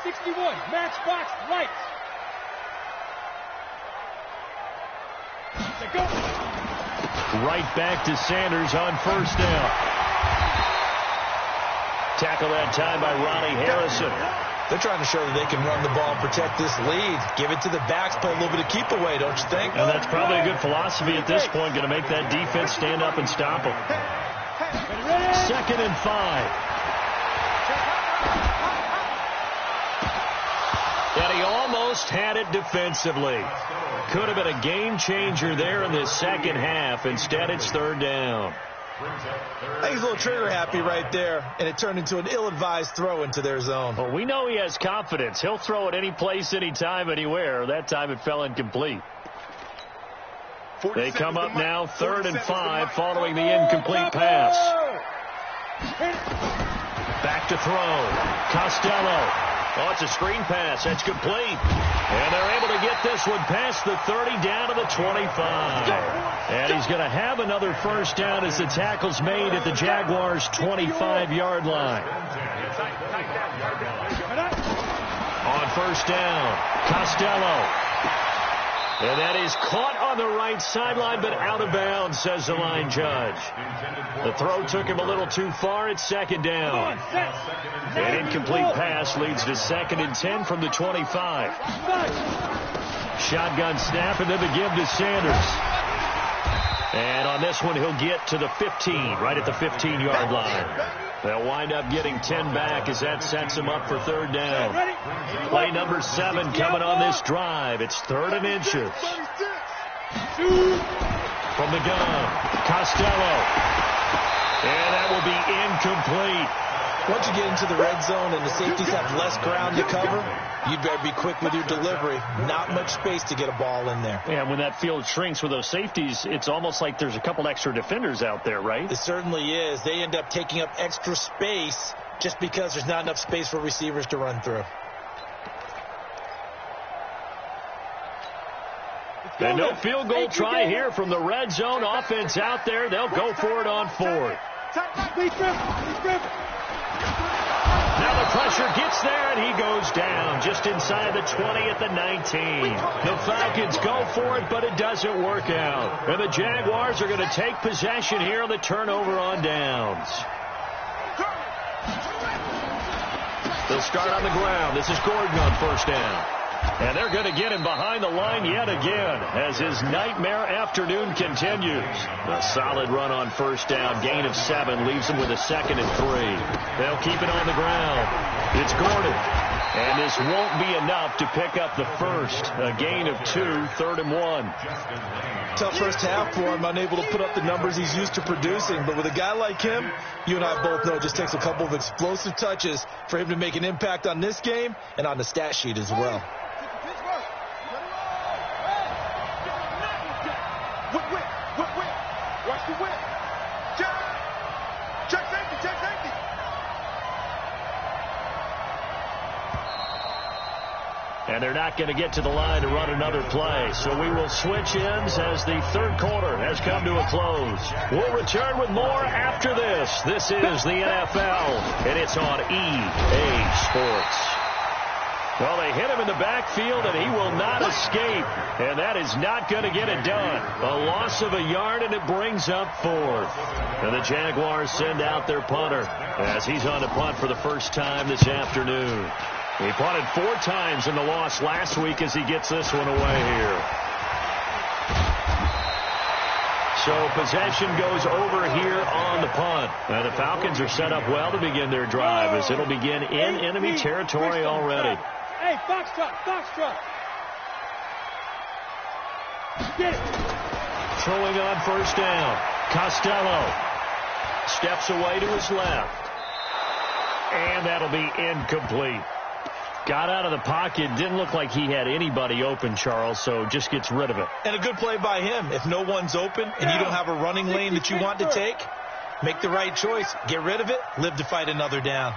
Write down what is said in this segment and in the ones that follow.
61, matchbox lights. Go. Right back to Sanders on first down. Tackle that time by Ronnie Harrison. They're trying to show that they can run the ball and protect this lead. Give it to the backs, play a little bit of keep away, don't you think? And that's probably a good philosophy at this point, going to make that defense stand up and stop them. 2nd and 5. And he almost had it defensively. Could have been a game changer there in the second half. Instead, it's 3rd down. I think he's a little trigger happy right there, and it turned into an ill-advised throw into their zone. Well, we know he has confidence. He'll throw it any place, anytime, anywhere. That time it fell incomplete. They come up now 3rd and 5 following the incomplete pass. Back to throw. Costello. Oh, it's a screen pass. That's complete. And they're able to get this one past the 30 down to the 25. And he's going to have another first down as the tackle's made at the Jaguars' 25-yard line. On first down, Costello. And that is caught on the right sideline, but out of bounds, says the line judge. The throw took him a little too far. It's 2nd down. An incomplete pass leads to 2nd and 10 from the 25. Shotgun snap, and then the give to Sanders. And on this one, he'll get to the 15, right at the 15-yard line. They'll wind up getting 10 back as that sets them up for 3rd down. Play number 7 coming on this drive. It's 3rd and inches. From the gun, Costello. And that will be incomplete. Once you get into the red zone and the safeties have less ground to cover, you'd better be quick with your delivery. Not much space to get a ball in there. Yeah, when that field shrinks with those safeties, it's almost like there's a couple extra defenders out there, right? It certainly is. They end up taking up extra space just because there's not enough space for receivers to run through. And no field goal try here from the red zone offense out there. They'll go for it on 4th. Now the pressure gets there, and he goes down just inside the 20 at the 19. The Falcons go for it, but it doesn't work out. And the Jaguars are going to take possession here on the turnover on downs. They'll start on the ground. This is Gordon on first down. And they're going to get him behind the line yet again as his nightmare afternoon continues. A solid run on first down. Gain of 7 leaves him with a 2nd and 3. They'll keep it on the ground. It's Gordon. And this won't be enough to pick up the first. A gain of 2, 3rd and 1. Tough first half for him, unable to put up the numbers he's used to producing. But with a guy like him, you and I both know it just takes a couple of explosive touches for him to make an impact on this game and on the stat sheet as well. Watch the whip. Check safety, check safety. And they're not going to get to the line to run another play. So we will switch ends as the 3rd quarter has come to a close. We'll return with more after this. This is the NFL, and it's on EA Sports. Well, they hit him in the backfield, and he will not escape. And that is not going to get it done. A loss of a yard, and it brings up 4th. And the Jaguars send out their punter as he's on the punt for the first time this afternoon. He punted 4 times in the loss last week as he gets this one away here. So possession goes over here on the punt. And the Falcons are set up well to begin their drive as it'll begin in enemy territory already. Hey, Foxtrot, Foxtrot. Get it. Throwing on first down. Costello steps away to his left. And that'll be incomplete. Got out of the pocket. Didn't look like he had anybody open, Charles, so just gets rid of it. And a good play by him. If no one's open and you don't have a running lane that you want to take, make the right choice. Get rid of it. Live to fight another down.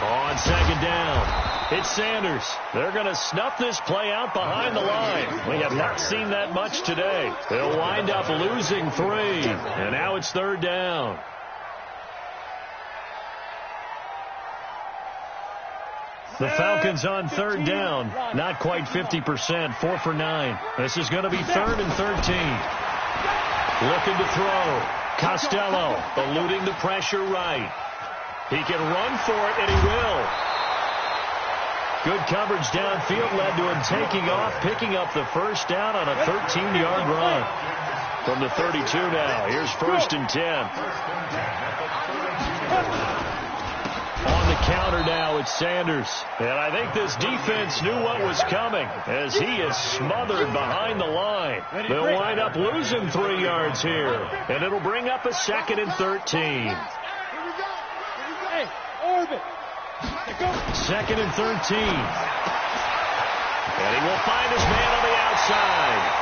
On second down, it's Sanders. They're going to snuff this play out behind the line. We have not seen that much today. They'll wind up losing 3, and now it's 3rd down. The Falcons on third down. Not quite 50%. 4 for 9. This is going to be 3rd and 13. Looking to throw. Costello eluding the pressure right. He can run for it, and he will. Good coverage downfield led to him taking off, picking up the first down on a 13-yard run. From the 32 now. Here's 1st and 10. On the counter now, it's Sanders. And I think this defense knew what was coming as he is smothered behind the line. They'll wind up losing 3 yards here. And it'll bring up a 2nd and 13. 2nd and 13. And he will find his man on the outside.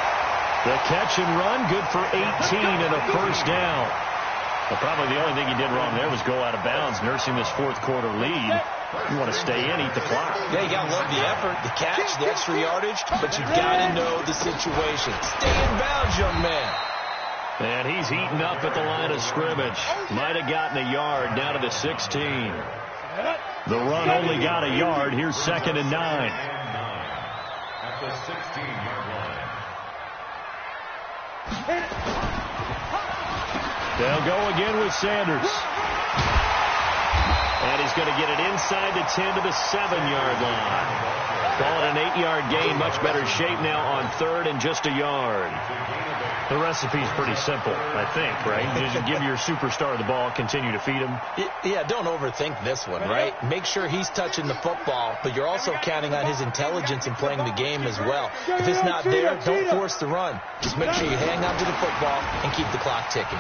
The catch and run, good for 18 and a first down. Well, probably the only thing he did wrong there was go out of bounds, nursing this 4th quarter lead. You want to stay in, eat the clock. Yeah, you got to love the effort, the catch, the extra yardage, but you got to know the situation. Stay in bounds, young man. And he's eaten up at the line of scrimmage. Might have gotten a yard down to the 16. The run only got a yard. Here's 2nd and 9. At the 16-yard line. They'll go again with Sanders. And he's going to get it inside the 10 to the 7-yard line. Call it an 8-yard gain. Much better shape now on 3rd and just a yard. The recipe's pretty simple, I think, right? Just give your superstar the ball, continue to feed him. Yeah, don't overthink this one, right? Make sure he's touching the football, but you're also counting on his intelligence in playing the game as well. If it's not there, don't force the run. Just make sure you hang on to the football and keep the clock ticking.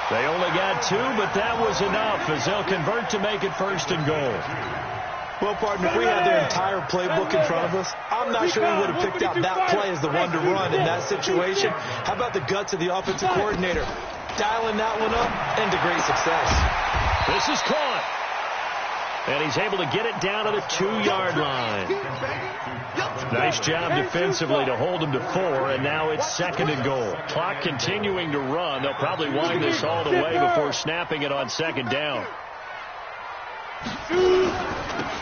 They only got 2, but that was enough as they'll convert to make it 1st and goal. Well, partner, if we had their entire playbook in front of us, I'm not sure we would have picked out that play as the one to run in that situation. How about the guts of the offensive coordinator? Dialing that one up into great success. This is caught. And he's able to get it down to the 2-yard line. Nice job defensively to hold him to 4, and now it's 2nd and goal. Clock continuing to run. They'll probably wind this all the way before snapping it on 2nd down.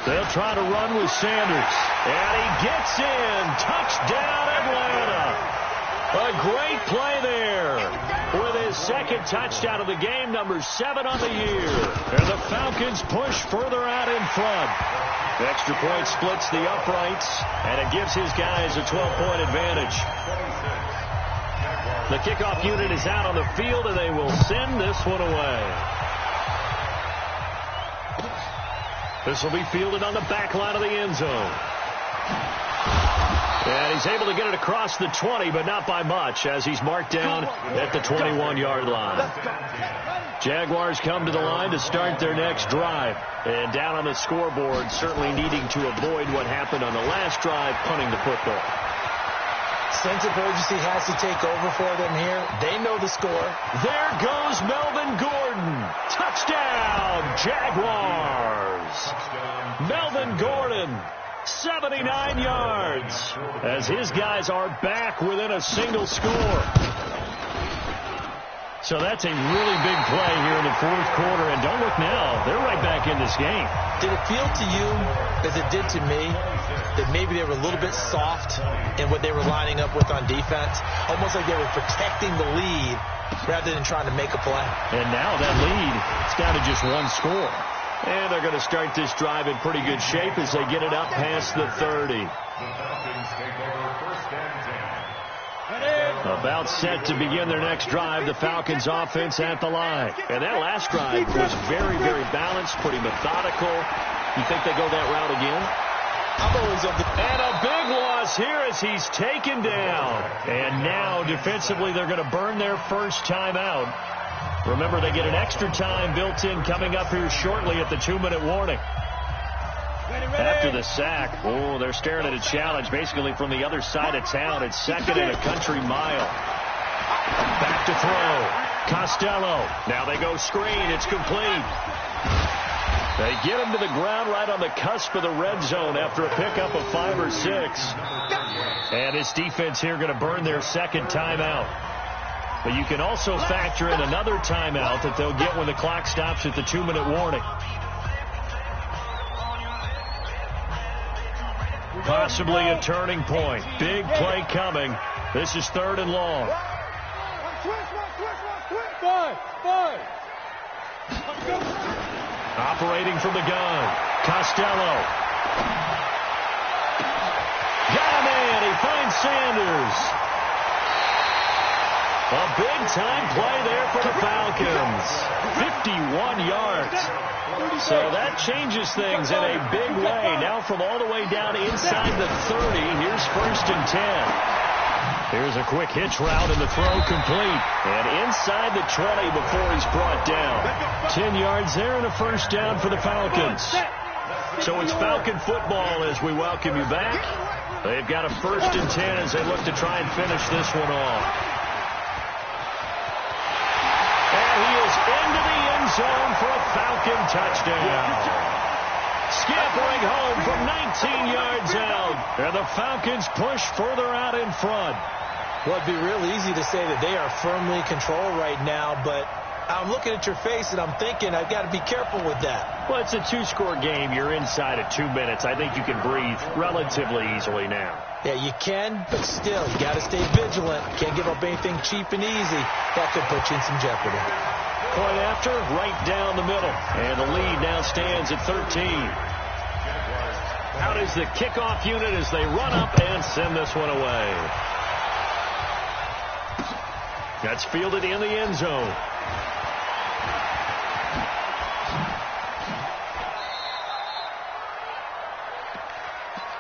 They'll try to run with Sanders. And he gets in. Touchdown, Atlanta. A great play there. With his 2nd touchdown of the game, number 7 on the year. And the Falcons push further out in front. The extra point splits the uprights, and it gives his guys a 12-point advantage. The kickoff unit is out on the field, and they will send this one away. This will be fielded on the back line of the end zone. And he's able to get it across the 20, but not by much, as he's marked down at the 21-yard line. Jaguars come to the line to start their next drive. And down on the scoreboard, certainly needing to avoid what happened on the last drive, punting the football. Sense of urgency has to take over for them here. They know the score. There goes Melvin Gordon. Touchdown, Jaguars. Melvin Gordon, 79 yards, as his guys are back within a single score. So that's a really big play here in the 4th quarter. And don't look now, they're right back in this game. Did it feel to you, as it did to me, that maybe they were a little bit soft in what they were lining up with on defense? Almost like they were protecting the lead rather than trying to make a play. And now that lead, it's down to just 1 score. And they're going to start this drive in pretty good shape as they get it up past the 30. About set to begin their next drive, the Falcons offense at the line. And that last drive was very, very balanced, pretty methodical. You think they go that route again? I'm always of the... And a big loss here as he's taken down. And now defensively they're going to burn their first timeout. Remember, they get an extra time built in coming up here shortly at the 2-minute warning. After the sack, oh, they're staring at a challenge basically from the other side of town. It's 2nd and a country mile. Back to throw. Costello. Now they go screen. It's complete. They get him to the ground right on the cusp of the red zone after a pickup of 5 or 6. And this defense here going to burn their 2nd timeout. But you can also factor in another timeout that they'll get when the clock stops at the 2-minute warning. Possibly a turning point. Big play coming. This is 3rd and long. Operating from the gun. Costello. Got a man. He finds Sanders. A big-time play there for the Falcons. 51 yards. So that changes things in a big way. Now from all the way down inside the 30, here's 1st and 10. Here's a quick hitch route and the throw complete. And inside the 20 before he's brought down. 10 yards there and a 1st down for the Falcons. So it's Falcon football as we welcome you back. They've got a 1st and 10 as they look to try and finish this one off. Into the end zone for a Falcon touchdown. Scampering home from 19 yards out. And the Falcons push further out in front. Well, it'd be real easy to say that they are firmly in control right now, but I'm looking at your face and I'm thinking I've got to be careful with that. Well, it's a 2-score game. You're inside at 2 minutes. I think you can breathe relatively easily now. Yeah, you can, but still, you got to stay vigilant. Can't give up anything cheap and easy. That could put you in some jeopardy. Point after, right down the middle. And the lead now stands at 13. Out is the kickoff unit as they run up and send this one away. That's fielded in the end zone.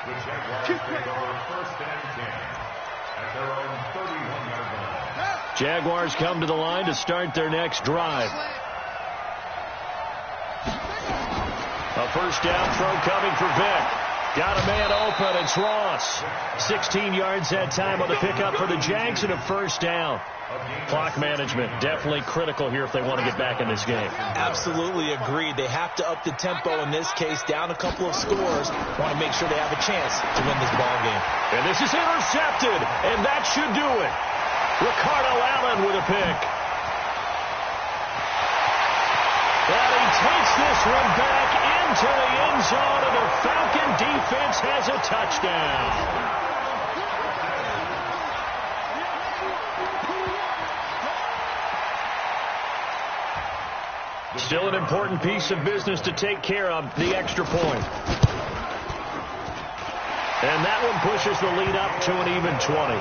The Jaguars take over 1st and 10 at their own 31-yard line. Jaguars come to the line to start their next drive. A 1st down throw coming for Vick. Got a man open. It's Ross. 16 yards that time on the pickup for the Jags and a 1st down. Clock management definitely critical here if they want to get back in this game. Absolutely agreed. They have to up the tempo in this case, down a couple of scores. Want to make sure they have a chance to win this ball game. And this is intercepted, and that should do it. Ricardo Allen with a pick. And he takes this one back into the end zone, and the Falcon defense has a touchdown. Still an important piece of business to take care of, the extra point. And that one pushes the lead up to an even 20.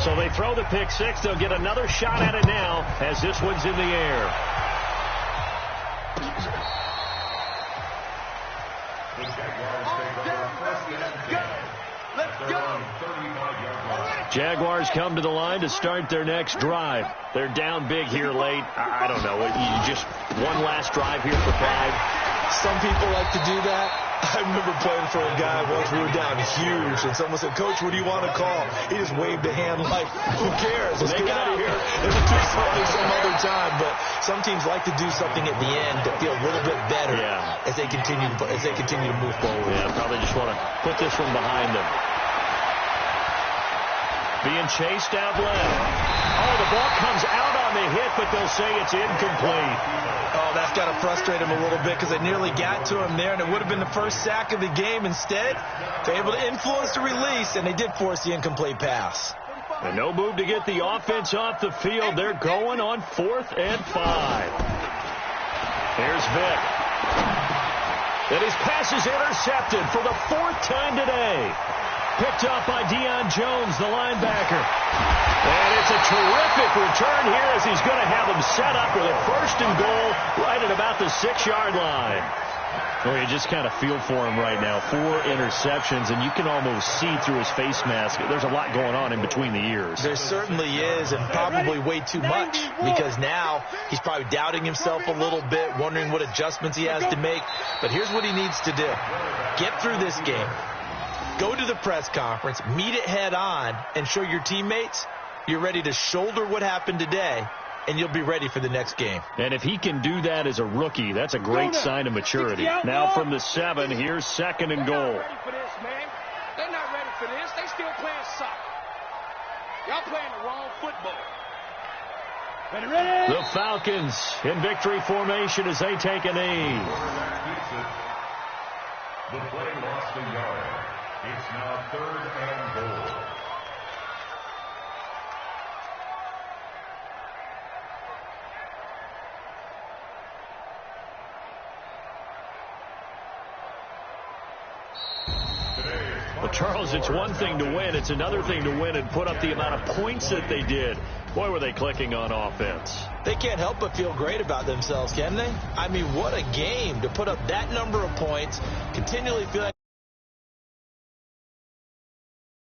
So they throw the pick six. They'll get another shot at it now as this one's in the air. The Jaguars take over 1st and 10. Let's go. Jaguars come to the line to start their next drive. They're down big here late. I don't know. You just one last drive here for 5. Some people like to do that. I remember playing for a guy once. We were down huge, and someone said, "Coach, what do you want to call?" He just waved a hand like, "Who cares? Let's get out of here and we'll do something some other time." But some teams like to do something at the end to feel a little bit better as they continue to move forward. Yeah, probably just want to put this one behind them. Being chased out left. Oh, the ball comes out on the hit, but they'll say it's incomplete. Oh, that's got to frustrate him a little bit because they nearly got to him there, and it would have been the first sack of the game. Instead, they're able to influence the release, and they did force the incomplete pass. And no move to get the offense off the field. They're going on 4th and 5. Here's Vick. And his pass is intercepted for the 4th time today. Picked up by Deion Jones, the linebacker. And it's a terrific return here as he's going to have him set up with a 1st and goal right at about the 6-yard line. Well, you just kind of feel for him right now. 4 interceptions, and you can almost see through his face mask. There's a lot going on in between the ears. There certainly is, and probably way too much, because now he's probably doubting himself a little bit, wondering what adjustments he has to make. But here's what he needs to do. Get through this game. Go to the press conference, meet it head on, and show your teammates you're ready to shoulder what happened today, and you'll be ready for the next game. And if he can do that as a rookie, that's a great sign of maturity. Now from the 7, here's 2nd and goal. They're not ready for this, man. They're not ready for this. They still playing soccer. Y'all playing the wrong football. The Falcons in victory formation as they take a knee. The play lost a yard. It's now 3rd and goal. Well, Charles, it's one thing to win. It's another thing to win and put up the amount of points that they did. Boy, were they clicking on offense. They can't help but feel great about themselves, can they? I mean, what a game to put up that number of points, continually feel like